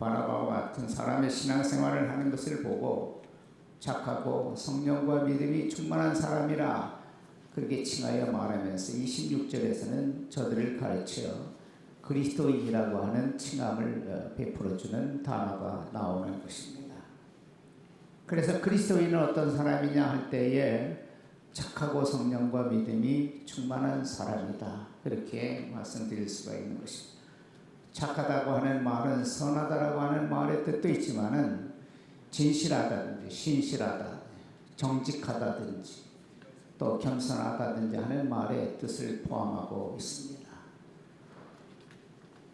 바나바와 같은 사람의 신앙생활을 하는 것을 보고 착하고 성령과 믿음이 충만한 사람이라 그렇게 칭하여 말하면서 26절에서는 저들을 가르쳐 그리스도인이라고 하는 칭함을 베풀어주는 단어가 나오는 것입니다. 그래서 그리스도인은 어떤 사람이냐 할 때에 착하고 성령과 믿음이 충만한 사람이다, 그렇게 말씀드릴 수가 있는 것입니다. 착하다고 하는 말은 선하다라고 하는 말의 뜻도 있지만은 진실하다든지 신실하다, 정직하다든지 또 겸손하다든지 하는 말의 뜻을 포함하고 있습니다.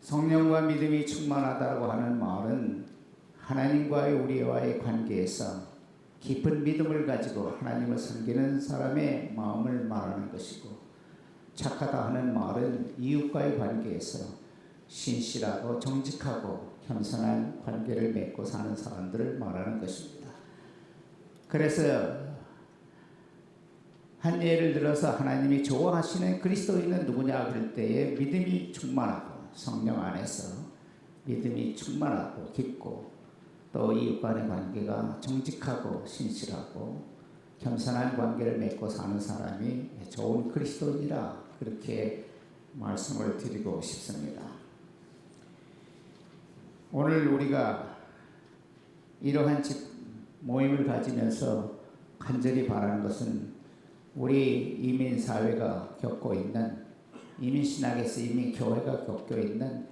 성령과 믿음이 충만하다고 하는 말은 하나님과의 우리와의 관계에서 깊은 믿음을 가지고 하나님을 섬기는 사람의 마음을 말하는 것이고, 착하다 하는 말은 이웃과의 관계에서 신실하고 정직하고 겸손한 관계를 맺고 사는 사람들을 말하는 것입니다. 그래서 한 예를 들어서 하나님이 좋아하시는 그리스도인은 누구냐 그럴 때에 믿음이 충만하고 성령 안에서 믿음이 충만하고 깊고 또 이웃간의 관계가 정직하고 신실하고 겸손한 관계를 맺고 사는 사람이 좋은 그리스도인이라 그렇게 말씀을 드리고 싶습니다. 오늘 우리가 이러한 모임을 가지면서 간절히 바라는 것은 우리 이민사회가 겪고 있는, 이민신학에서 이민교회가 겪고 있는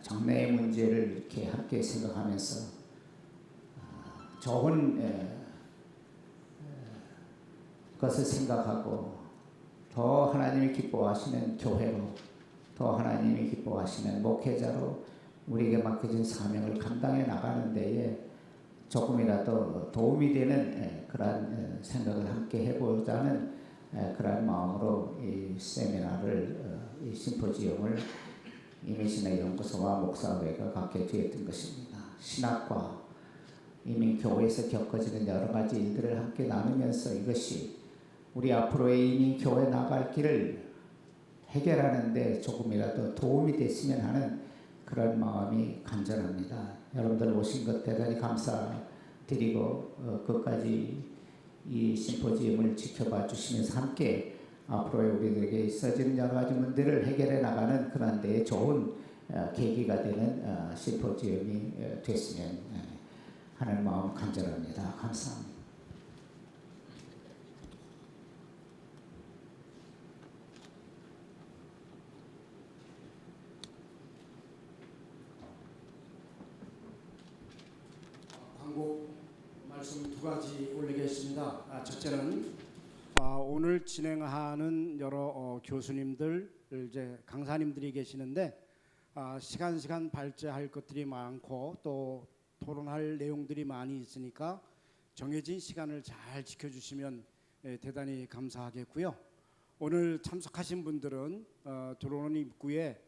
장래의 문제를 이렇게 함께 생각하면서 좋은 것을 생각하고 더 하나님이 기뻐하시는 교회로, 더 하나님이 기뻐하시는 목회자로 우리에게 맡겨진 사명을 감당해 나가는 데에 조금이라도 도움이 되는 그러한 생각을 함께 해보자는 그러한 마음으로 이 세미나를, 이 심포지움을 이민신학 연구소와 목사회가 갖게 되었던 것입니다. 신학과 이민교회에서 겪어지는 여러 가지 일들을 함께 나누면서 이것이 우리 앞으로의 이민교회 나갈 길을 해결하는 데 조금이라도 도움이 됐으면 하는 그런 마음이 간절합니다. 여러분들 오신 것 대단히 감사드리고 끝까지 이 심포지움을 지켜봐 주시면서 함께 앞으로의 우리들에게 있어지는 여러 가지 문제를 해결해 나가는 그런 데에 좋은 계기가 되는 심포지움이 됐으면 하는 마음 간절합니다. 감사합니다. 광고 말씀 두 가지 올리겠습니다. 첫째는 오늘 진행하는 여러 교수님들, 이제 강사님들이 계시는데 시간 발제할 것들이 많고 또 토론할 내용들이 많이 있으니까 정해진 시간을 잘 지켜주시면 대단히 감사하겠고요. 오늘 참석하신 분들은 들어오는 입구에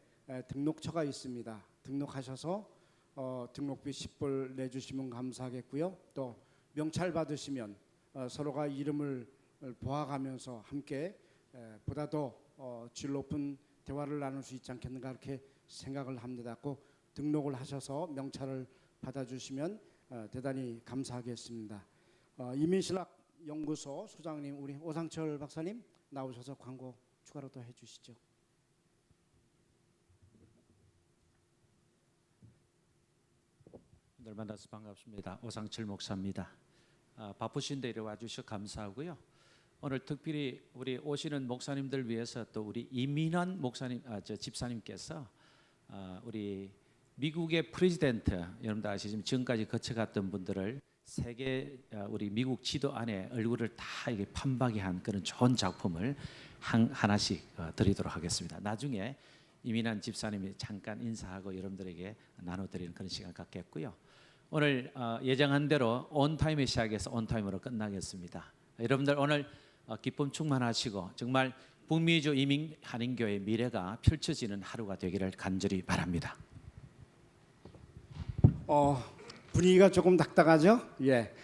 등록처가 있습니다. 등록하셔서 등록비 10불 내주시면 감사하겠고요. 또 명찰 받으시면 서로가 이름을 보아가면서 함께 보다 더 질 높은 대화를 나눌 수 있지 않겠는가 그렇게 생각을 합니다. 꼭 등록을 하셔서 명찰을 받아주시면 대단히 감사하겠습니다. 이민신학 연구소 소장님 우리 오상철 박사님 나오셔서 광고 추가로 더 해주시죠. 오늘 만나서 반갑습니다. 오상철 목사입니다. 바쁘신데 이리 와주셔서 감사하고요. 오늘 특별히 우리 오시는 목사님들 위해서 또 우리 이민환 목사님, 집사님께서 우리 미국의 프레지던트, 여러분들 아시지만 지금까지 거쳐갔던 분들을 세계 우리 미국 지도 안에 얼굴을 다 이게 판박이 한 그런 좋은 작품을 하나씩 드리도록 하겠습니다. 나중에 이민환 집사님이 잠깐 인사하고 여러분들에게 나눠드리는 그런 시간 갖겠고요. 오늘 예정한 대로 온타임에 시작해서 온타임으로 끝나겠습니다. 여러분들 오늘 기쁨 충만하시고 정말 북미주 이민 한인교회의 미래가 펼쳐지는 하루가 되기를 간절히 바랍니다. 분위기가 조금 딱딱하죠? 예.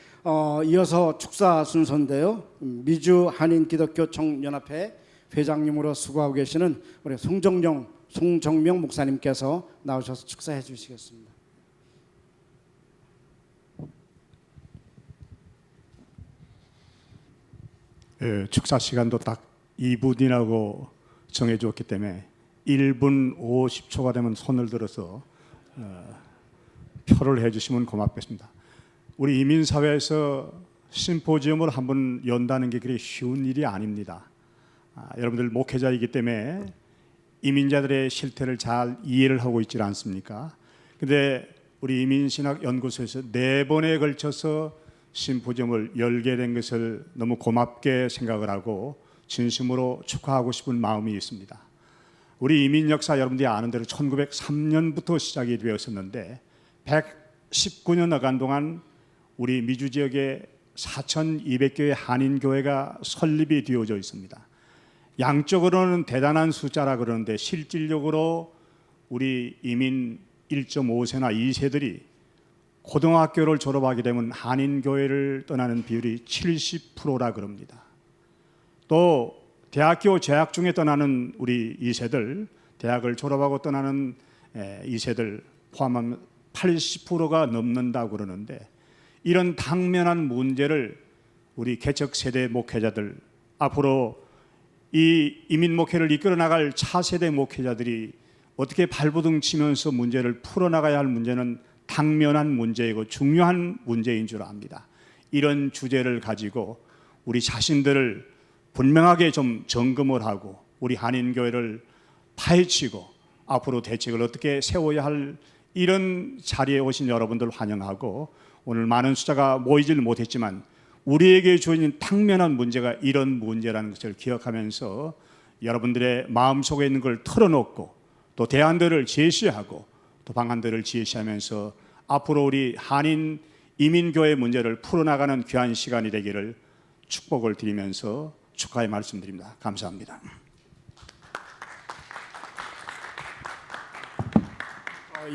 이어서 축사 순서인데요. 미주 한인 기독교 총연합회 회장님으로 수고하고 계시는 우리 송정명 목사님께서 나오셔서 축사해 주시겠습니다. 축사 시간도 딱 2분이라고 정해줬기 때문에 1분 50초가 되면 손을 들어서 표를 해주시면 고맙겠습니다. 우리 이민사회에서 심포지엄을 한번 연다는 게 그리 쉬운 일이 아닙니다. 여러분들 목회자이기 때문에 이민자들의 실태를 잘 이해를 하고 있지 않습니까? 근데 우리 이민신학연구소에서 4번에 걸쳐서 심포지엄을 열게 된 것을 너무 고맙게 생각을 하고 진심으로 축하하고 싶은 마음이 있습니다. 우리 이민 역사 여러분들이 아는 대로 1903년부터 시작이 되었었는데 119년여간 동안 우리 미주 지역에 4,200개의 한인교회가 설립이 되어져 있습니다. 양적으로는 대단한 숫자라 그러는데 실질적으로 우리 이민 1.5세나 2세들이 고등학교를 졸업하게 되면 한인교회를 떠나는 비율이 70%라 그럽니다. 또 대학교 재학 중에 떠나는 우리 2세들, 대학을 졸업하고 떠나는 2세들 포함하면 80%가 넘는다고 그러는데 이런 당면한 문제를 우리 개척 세대 목회자들, 앞으로 이 이민 목회를 이끌어 나갈 차세대 목회자들이 어떻게 발버둥 치면서 문제를 풀어나가야 할 문제는 당면한 문제이고 중요한 문제인 줄 압니다. 이런 주제를 가지고 우리 자신들을 분명하게 좀 점검을 하고 우리 한인교회를 파헤치고 앞으로 대책을 어떻게 세워야 할 이런 자리에 오신 여러분들 환영하고, 오늘 많은 숫자가 모이질 못했지만 우리에게 주어진 당면한 문제가 이런 문제라는 것을 기억하면서 여러분들의 마음속에 있는 걸 털어놓고 또 대안들을 제시하고 또 방안들을 제시하면서 앞으로 우리 한인 이민교회 문제를 풀어나가는 귀한 시간이 되기를 축복을 드리면서 축하의 말씀드립니다. 감사합니다.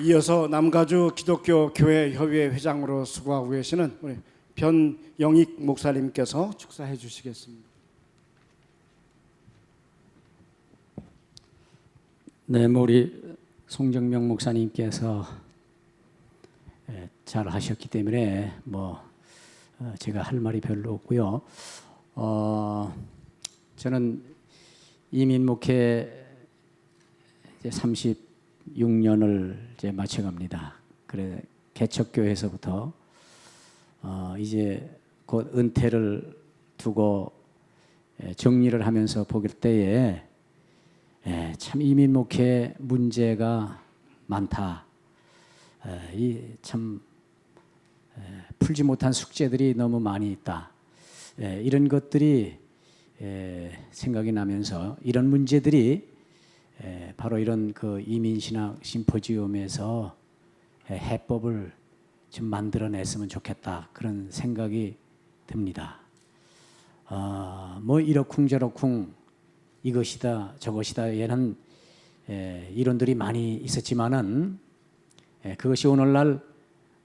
이어서 남가주 기독교 교회 협의회 회장으로 수고하고 계시는 우리 변영익 목사님께서 축사해 주시겠습니다. 네, 우리 송정명 목사님께서 잘 하셨기 때문에 제가 할 말이 별로 없고요. 저는 이민 목회 이제 36년을 이제 마쳐갑니다. 그래 개척교회에서부터 이제 곧 은퇴를 두고 정리를 하면서 보길 때에 참 이민 목회 문제가 많다. 참 풀지 못한 숙제들이 너무 많이 있다. 이런 것들이 생각이 나면서 이런 문제들이 바로 이런 그 이민신학 심포지움에서 해법을 좀 만들어냈으면 좋겠다, 그런 생각이 듭니다. 이러쿵저러쿵 이것이다 저것이다 얘는 이론들이 많이 있었지만은 그것이 오늘날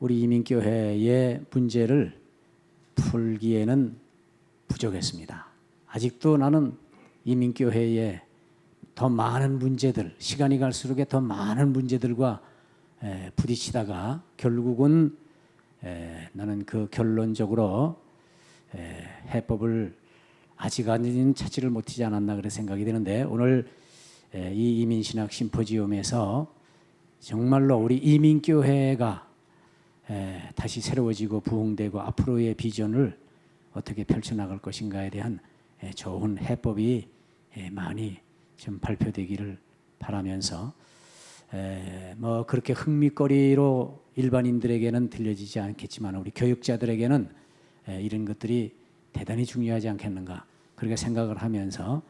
우리 이민교회의 문제를 풀기에는 부족했습니다. 아직도 나는 이민교회에 더 많은 문제들, 시간이 갈수록 더 많은 문제들과 부딪히다가 결국은 나는 그 결론적으로 해법을 아직까지는 찾지를 못하지 않았나 그런 생각이 드는데, 오늘 이 이민신학 심포지움에서 정말로 우리 이민교회가 다시 새로워지고 부흥되고 앞으로의 비전을 어떻게 펼쳐나갈 것인가에 대한 좋은 해법이 많이 좀 발표되기를 바라면서 그렇게 흥미거리로 일반인들에게는 들려지지 않겠지만 우리 교육자들에게는 이런 것들이 대단히 중요하지 않겠는가 그렇게 생각을 하면서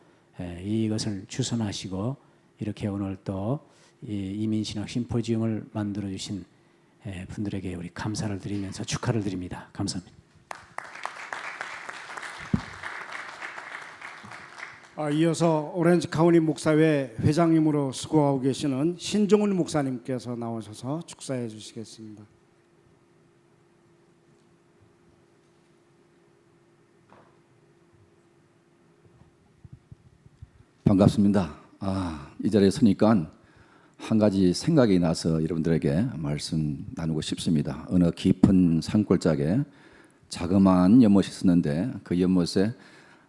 이것을 주선하시고 이렇게 오늘 또 이민신학 심포지움을 만들어 주신 분들에게 우리 감사를 드리면서 축하를 드립니다. 감사합니다. 이어서 오렌지 카운티 목사회 회장님으로 수고하고 계시는 신종훈 목사님께서 나오셔서 축사해 주시겠습니다. 반갑습니다. 이 자리에 서니까 한 가지 생각이 나서 여러분들에게 말씀 나누고 싶습니다. 어느 깊은 산골짜기에 자그마한 연못이 있었는데 그 연못에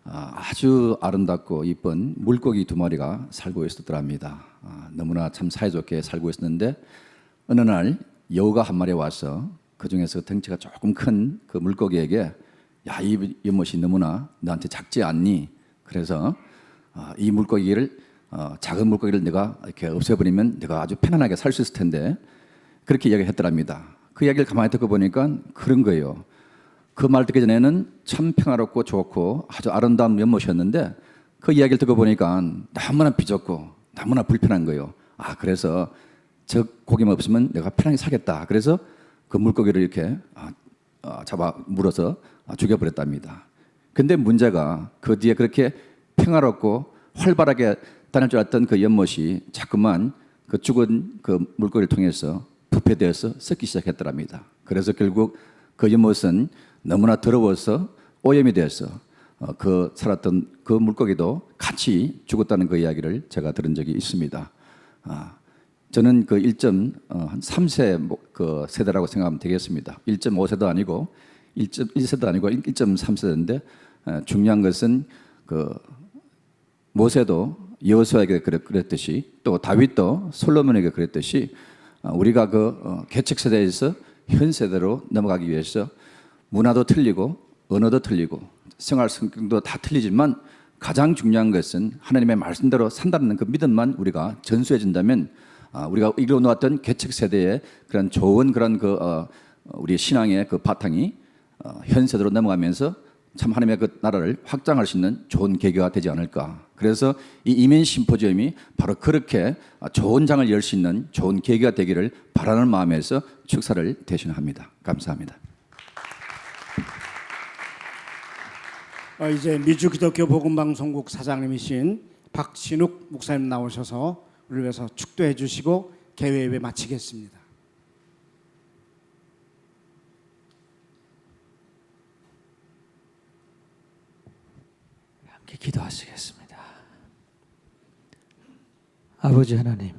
아주 아름답고 이쁜 물고기 2마리가 살고 있었더랍니다. 너무나 참 사이좋게 살고 있었는데 어느 날 여우가 한 마리 와서 그 중에서 덩치가 조금 큰 그 물고기에게 야, 이 연못이 너무나 너한테 작지 않니? 그래서 이 물고기를 작은 물고기를 내가 이렇게 없애버리면 내가 아주 편안하게 살 수 있을 텐데 그렇게 이야기를 했더랍니다. 그 이야기를 가만히 듣고 보니까 그런 거예요. 그 말 듣기 전에는 참 평화롭고 좋고 아주 아름다운 연못이었는데 그 이야기를 듣고 보니까 너무나 비좁고 너무나 불편한 거예요. 그래서 저 고기만 없으면 내가 편하게 살겠다. 그래서 그 물고기를 이렇게 잡아 물어서 죽여버렸답니다. 근데 문제가 그 뒤에 그렇게 평화롭고 활발하게 다닐 줄 알았던 그 연못이 자꾸만 그 죽은 그 물고기를 통해서 부패되어서 썩기 시작했더랍니다. 그래서 결국 그 연못은 너무나 더러워서 오염이 되어서 그 살았던 그 물고기도 같이 죽었다는 그 이야기를 제가 들은 적이 있습니다. 저는 그 1.3세 그 세대라고 생각하면 되겠습니다. 1.5세도 아니고 1.1세도 아니고 1.3세대인데 중요한 것은 그 모세도 여호수아에게 그랬듯이 또 다윗도 솔로몬에게 그랬듯이 우리가 그 개척 세대에서 현 세대로 넘어가기 위해서 문화도 틀리고 언어도 틀리고 생활 성격도 다 틀리지만 가장 중요한 것은 하나님의 말씀대로 산다는 그 믿음만 우리가 전수해 준다면 우리가 이끌어 놓았던 개척 세대의 그런 좋은 그런 우리 신앙의 그 바탕이 현 세대로 넘어가면서 참 하나님의 그 나라를 확장할 수 있는 좋은 계기가 되지 않을까. 그래서 이 이민 심포지엄이 바로 그렇게 좋은 장을 열 수 있는 좋은 계기가 되기를 바라는 마음에서 축사를 대신합니다. 감사합니다. 이제 미주 기독교 복음방송국 사장님이신 박신욱 목사님 나오셔서 우리를 위해서 축도해 주시고 개회 예배 마치겠습니다. 함께 기도하시겠습니다. 아버지 하나님,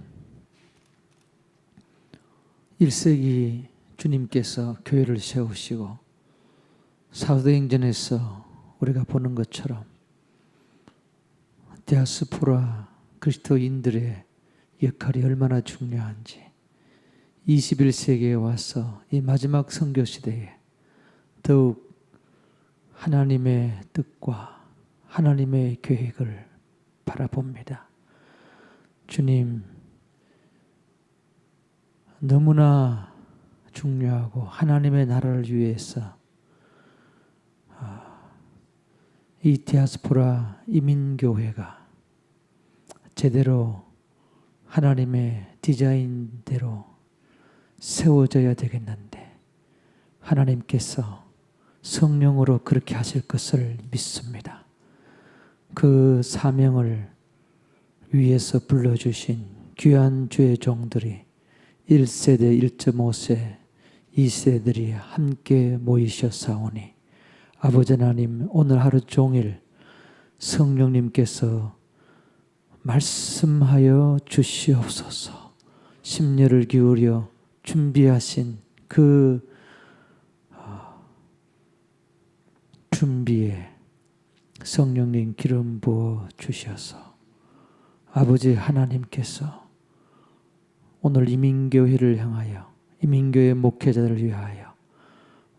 1세기 주님께서 교회를 세우시고 사도행전에서 우리가 보는 것처럼 디아스포라 그리스도인들의 역할이 얼마나 중요한지 21세기에 와서 이 마지막 선교 시대에 더욱 하나님의 뜻과 하나님의 계획을 바라봅니다. 주님, 너무나 중요하고 하나님의 나라를 위해서 이 디아스포라 이민교회가 제대로 하나님의 디자인대로 세워져야 되겠는데 하나님께서 성령으로 그렇게 하실 것을 믿습니다. 그 사명을 위해서 불러주신 귀한 주의 종들이 1세대, 1.5세, 2세들이 함께 모이셨사오니 아버지 하나님, 오늘 하루 종일 성령님께서 말씀하여 주시옵소서. 심려를 기울여 준비하신 그 준비에 성령님 기름 부어 주셔서 아버지 하나님께서 오늘 이민교회를 향하여 이민교회 목회자들을 위하여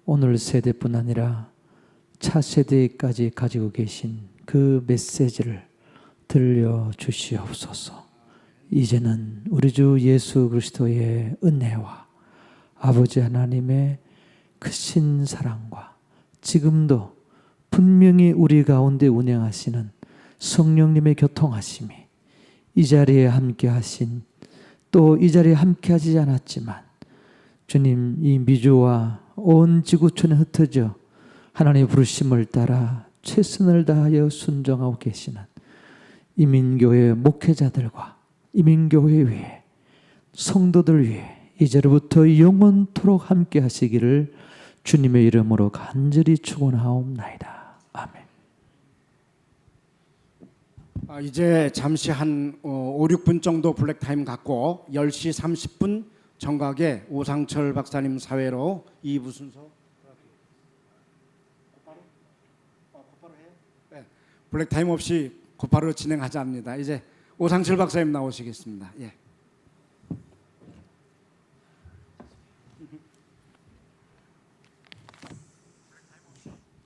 오늘 세대뿐 아니라 차세대까지 가지고 계신 그 메시지를 들려주시옵소서. 이제는 우리 주 예수 그리스도의 은혜와 아버지 하나님의 크신 사랑과 지금도 분명히 우리 가운데 운행하시는 성령님의 교통하심이 이 자리에 함께 하신 또 이 자리에 함께 하지 않았지만 주님 이 미주와 온 지구촌에 흩어져 하나님의 부르심을 따라 최선을 다하여 순종하고 계시는 이민교회 목회자들과 이민교회 위에 성도들 위해 이제로부터 영원토록 함께 하시기를 주님의 이름으로 간절히 축원하옵나이다. 아멘. 이제 잠시 한 5, 6분 정도 블랙타임 갖고 10시 30분 정각에 오상철 박사님 사회로 2부 순서 블랙타임 없이 곧바로 진행하자 합니다. 이제 오상철 박사님 나오시겠습니다. 예.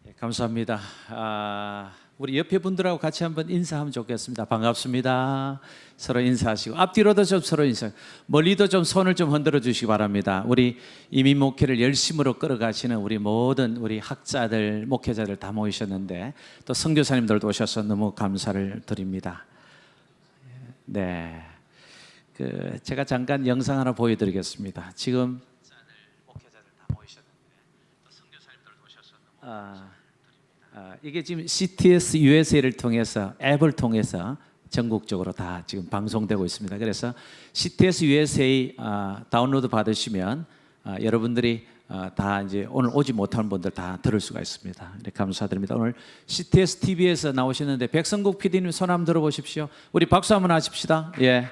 예, 감사합니다. 우리 옆에 분들하고 같이 한번 인사하면 좋겠습니다. 반갑습니다. 서로 인사하시고 앞뒤로도 좀 서로 인사. 멀리도 좀 손을 좀 흔들어 주시기 바랍니다. 우리 이민 목회를 열심으로 끌어가시는 우리 모든 우리 학자들, 목회자들 다 모이셨는데 또 선교사님들도 오셔서 너무 감사를 드립니다. 네, 제가 잠깐 영상 하나 보여드리겠습니다. 지금 목회자들 다 모이셨는데 또 선교사님들도 오셔서 이게 지금 CTS USA를 통해서 앱을 통해서 전국적으로 다 지금 방송되고 있습니다. 그래서 CTS USA 다운로드 받으시면 여러분들이 다 이제 오늘 오지 못한 분들 다 들을 수가 있습니다. 네, 감사드립니다. 오늘 CTS TV에서 나오시는데 백성국 PD님 손 한번 들어보십시오. 우리 박수 한번 하십시다. 예,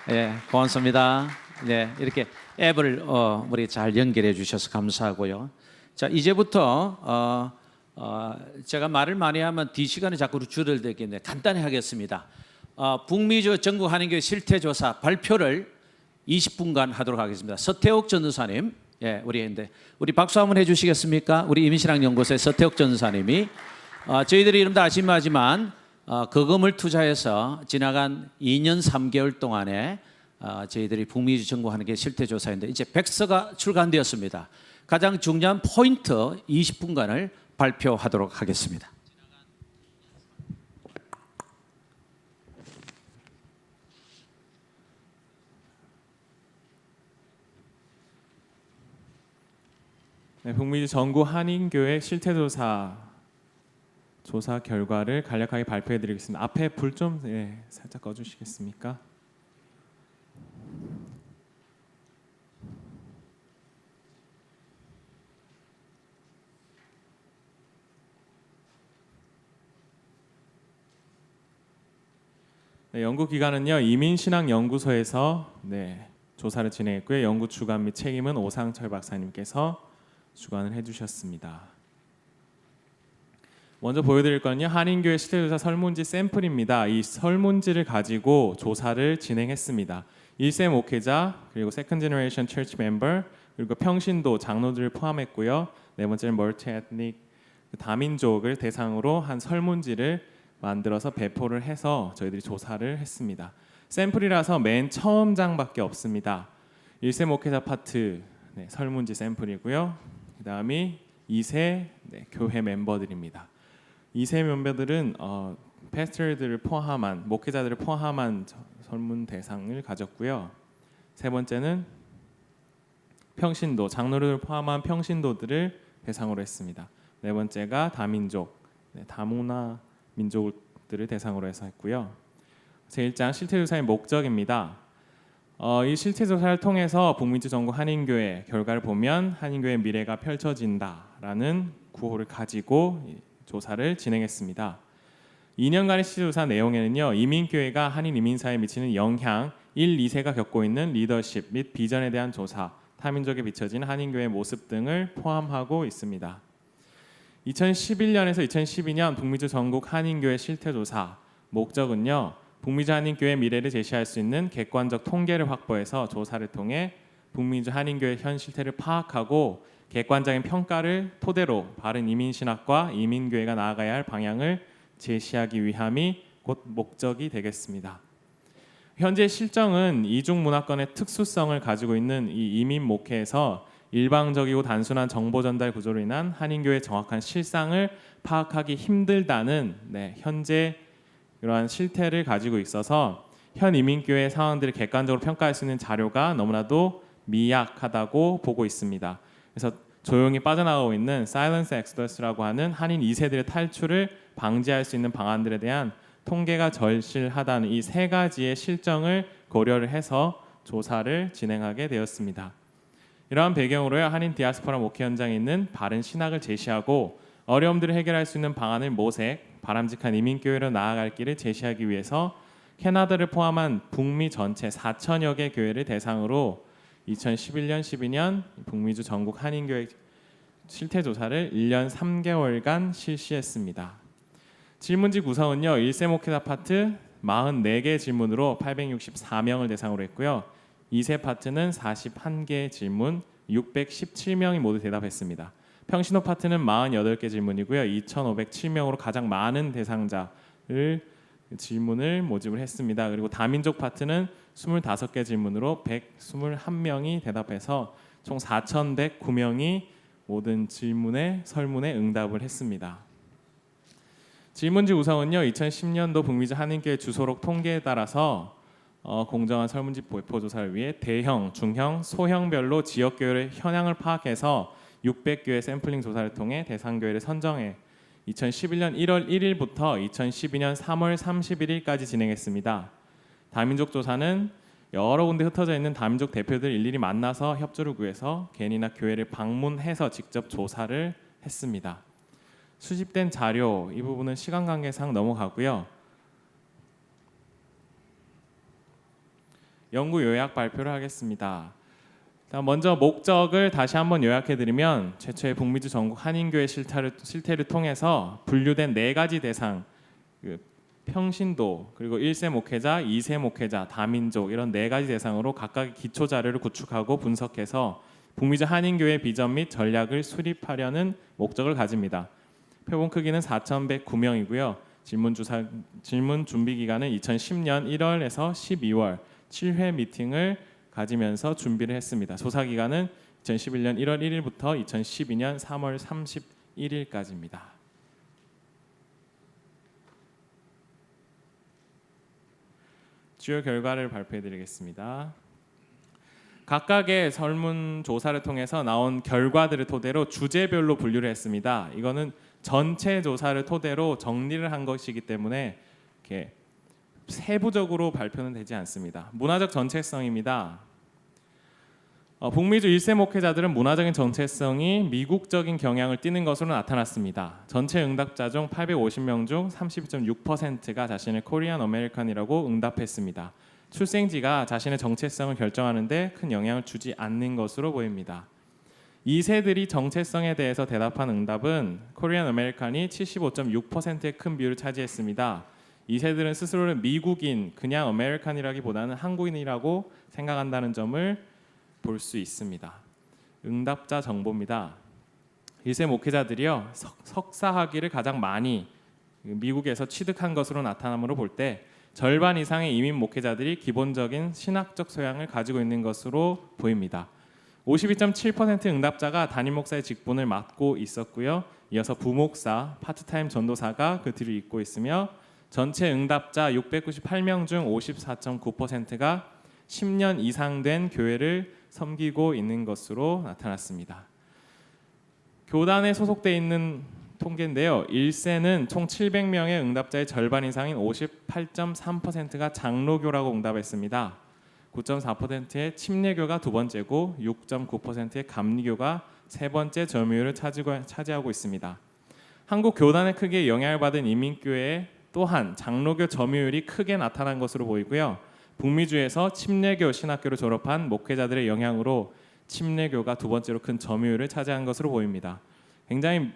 예, 고맙습니다. 네, 이렇게 앱을 우리 잘 연결해 주셔서 감사하고요. 자, 이제부터 제가 말을 많이 하면 뒤 시간이 자꾸 줄어들겠는데 간단히 하겠습니다. 북미주 전국 한인교회 실태조사 발표를 20분간 하도록 하겠습니다. 서태옥 전도사님, 예, 우리 박수 한번 해주시겠습니까? 우리 이민신학연구소의 서태옥 전도사님이 저희들이 이름 다 아시지만 거금을 투자해서 지나간 2년 3개월 동안에 저희들이 북미주 전국 한인교회 실태조사인데 이제 백서가 출간되었습니다. 가장 중요한 포인트 20분간을 발표하도록 하겠습니다. 네, 북미주 전국 한인교회 실태조사 조사 결과를 간략하게 발표해드리겠습니다. 앞에 불 좀 살짝 꺼주시겠습니까? 네, 연구 기관은요 이민신학연구소에서 조사를 진행했고요. 연구 주관 및 책임은 오상철 박사님께서 주관을 해주셨습니다. 먼저 보여드릴 거는요 한인교회 실태조사 설문지 샘플입니다. 이 설문지를 가지고 조사를 진행했습니다. 1세 목회자 그리고 세컨 제너레이션 처치 멤버 그리고 평신도 장로들을 포함했고요. 네 번째는 멀티 에트닉 다민족을 대상으로 한 설문지를 만들어서 배포를 해서 저희들이 조사를 했습니다. 샘플이라서 맨 처음 장밖에 없습니다. 1세 목회자 파트 설문지 샘플이고요. 그 다음이 2세 교회 멤버들입니다. 2세 멤버들은 패스터들을 포함한 목회자들을 포함한 설문 대상을 가졌고요. 세 번째는 평신도 장로를 포함한 평신도들을 대상으로 했습니다. 네 번째가 다민족 다문화 민족들을 대상으로 해서 했고요. 제1장 실태조사의 목적입니다. 이 실태조사를 통해서 북미주 전국 한인교회 결과를 보면 한인교회의 미래가 펼쳐진다라는 구호를 가지고 조사를 진행했습니다. 2년간의 실태조사 내용에는요 이민교회가 한인 이민사에 미치는 영향 1, 2세가 겪고 있는 리더십 및 비전에 대한 조사, 타민족에 비춰진 한인교회의 모습 등을 포함하고 있습니다. 2011년에서 2012년 북미주 전국 한인교회 실태조사 목적은요 북미주 한인교회 미래를 제시할 수 있는 객관적 통계를 확보해서 조사를 통해 북미주 한인교회 현 실태를 파악하고 객관적인 평가를 토대로 바른 이민신학과 이민교회가 나아가야 할 방향을 제시하기 위함이 곧 목적이 되겠습니다. 현재 실정은 이중 문화권의 특수성을 가지고 있는 이 이민 목회에서 일방적이고 단순한 정보 전달 구조로 인한 한인교회의 정확한 실상을 파악하기 힘들다는 현재 이러한 실태를 가지고 있어서 현 이민교회 상황들을 객관적으로 평가할 수 있는 자료가 너무나도 미약하다고 보고 있습니다. 그래서 조용히 빠져나가고 있는 사일런스 엑소더스라고 하는 한인 2세들의 탈출을 방지할 수 있는 방안들에 대한 통계가 절실하다는 이 세 가지의 실정을 고려를 해서 조사를 진행하게 되었습니다. 이러한 배경으로요 한인 디아스포라 목회 현장에 있는 바른 신학을 제시하고 어려움들을 해결할 수 있는 방안을 모색, 바람직한 이민교회로 나아갈 길을 제시하기 위해서 캐나다를 포함한 북미 전체 4천여 개 교회를 대상으로 2011년, 12년 북미주 전국 한인교회 실태조사를 1년 3개월간 실시했습니다. 질문지 구성은요. 1세 목회자 파트 44개 질문으로 864명을 대상으로 했고요. 2세 파트는 41개 질문 617명이 모두 대답했습니다. 평신호 파트는 48개 질문이고요. 2,507명으로 가장 많은 대상자를 질문을 모집을 했습니다. 그리고 다민족 파트는 25개 질문으로 121명이 대답해서 총 4,109명이 모든 설문에 응답을 했습니다. 질문지 구성은요. 2010년도 북미주 한인교회 주소록 통계에 따라서 공정한 설문지 배포 조사를 위해 대형, 중형, 소형별로 지역교회의 현황을 파악해서 600교회 샘플링 조사를 통해 대상교회를 선정해 2011년 1월 1일부터 2012년 3월 31일까지 진행했습니다. 다민족 조사는 여러 군데 흩어져 있는 다민족 대표들 일일이 만나서 협조를 구해서 개인이나 교회를 방문해서 직접 조사를 했습니다. 수집된 자료 이 부분은 시간 관계상 넘어가고요. 연구 요약 발표를 하겠습니다. 먼저 목적을 다시 한번 요약해드리면 최초의 북미주 전국 한인교회 실태를 통해서 분류된 4가지 대상, 평신도, 그리고 1세 목회자, 2세 목회자, 다민족 이런 4가지 대상으로 각각의 기초 자료를 구축하고 분석해서 북미주 한인교회 비전 및 전략을 수립하려는 목적을 가집니다. 표본 크기는 4,109명이고요. 질문 준비 기간은 2010년 1월에서 12월 7회 미팅을 가지면서 준비를 했습니다. 조사 기간은 2011년 1월 1일부터 2012년 3월 31일까지입니다. 주요 결과를 발표해 드리겠습니다. 각각의 설문 조사를 통해서 나온 결과들을 토대로 주제별로 분류를 했습니다. 이거는 전체 조사를 토대로 정리를 한 것이기 때문에 이렇게 세부적으로 발표는 되지 않습니다. 문화적 정체성입니다. 북미주 1세 목회자들은 문화적인 정체성이 미국적인 경향을 띠는 것으로 나타났습니다. 전체 응답자 중 850명 중 32.6%가 자신을 코리안 아메리칸이라고 응답했습니다. 출생지가 자신의 정체성을 결정하는 데 큰 영향을 주지 않는 것으로 보입니다. 2세들이 정체성에 대해서 대답한 응답은 코리안 아메리칸이 75.6%의 큰 비율을 차지했습니다. 2세들은 스스로를 미국인, 그냥 아메리칸이라기보다는 한국인이라고 생각한다는 점을 볼 수 있습니다. 응답자 정보입니다. 1세 목회자들이요 석사 학위를 가장 많이 미국에서 취득한 것으로 나타남으로 볼 때 절반 이상의 이민 목회자들이 기본적인 신학적 소양을 가지고 있는 것으로 보입니다. 52.7% 응답자가 담임 목사의 직분을 맡고 있었고요. 이어서 부목사, 파트타임 전도사가 그 뒤를 잇고 있으며 전체 응답자 698명 중 54.9%가 10년 이상 된 교회를 섬기고 있는 것으로 나타났습니다. 교단에 소속되어 있는 통계인데요. 1세는 총 700명의 응답자의 절반 이상인 58.3%가 장로교라고 응답했습니다. 9.4%의 침례교가 두 번째고 6.9%의 감리교가 세 번째 점유율을 차지하고 있습니다. 한국 교단의 크기에 영향을 받은 이민교회 또한 장로교 점유율이 크게 나타난 것으로 보이고요. 북미주에서 침례교 신학교를 졸업한 목회자들의 영향으로 침례교가 두 번째로 큰 점유율을 차지한 것으로 보입니다. 굉장히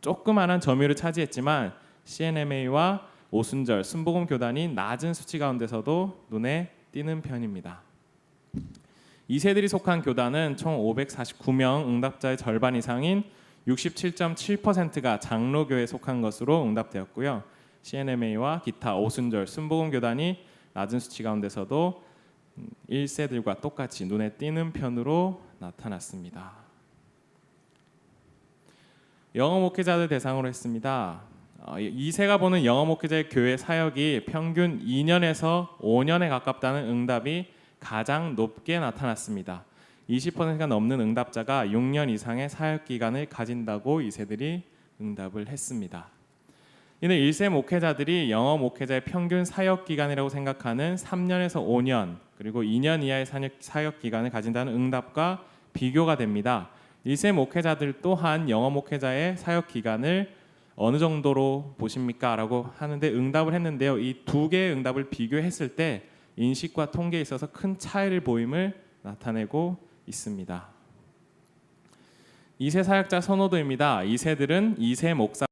조그마한 점유율을 차지했지만 CNMA와 오순절, 순복음 교단이 낮은 수치 가운데서도 눈에 띄는 편입니다. 2세들이 속한 교단은 총 549명, 응답자의 절반 이상인 67.7%가 장로교에 속한 것으로 응답되었고요. CNMA와 기타 오순절, 순복음 교단이 낮은 수치 가운데서도 1세들과 똑같이 눈에 띄는 편으로 나타났습니다. 영어 목회자들 대상으로 했습니다. 2세가 보는 영어 목회자의 교회 사역이 평균 2년에서 5년에 가깝다는 응답이 가장 높게 나타났습니다. 20%가 넘는 응답자가 6년 이상의 사역 기간을 가진다고 2세들이 응답을 했습니다. 이는 1세 목회자들이 영어 목회자의 평균 사역 기간이라고 생각하는 3년에서 5년 그리고 2년 이하의 사역 기간을 가진다는 응답과 비교가 됩니다. 1세 목회자들 또한 영어 목회자의 사역 기간을 어느 정도로 보십니까? 라고 하는데 응답을 했는데요. 이 두 개의 응답을 비교했을 때 인식과 통계에 있어서 큰 차이를 보임을 나타내고 있습니다. 2세 사역자 선호도입니다. 2세들은 2세 목사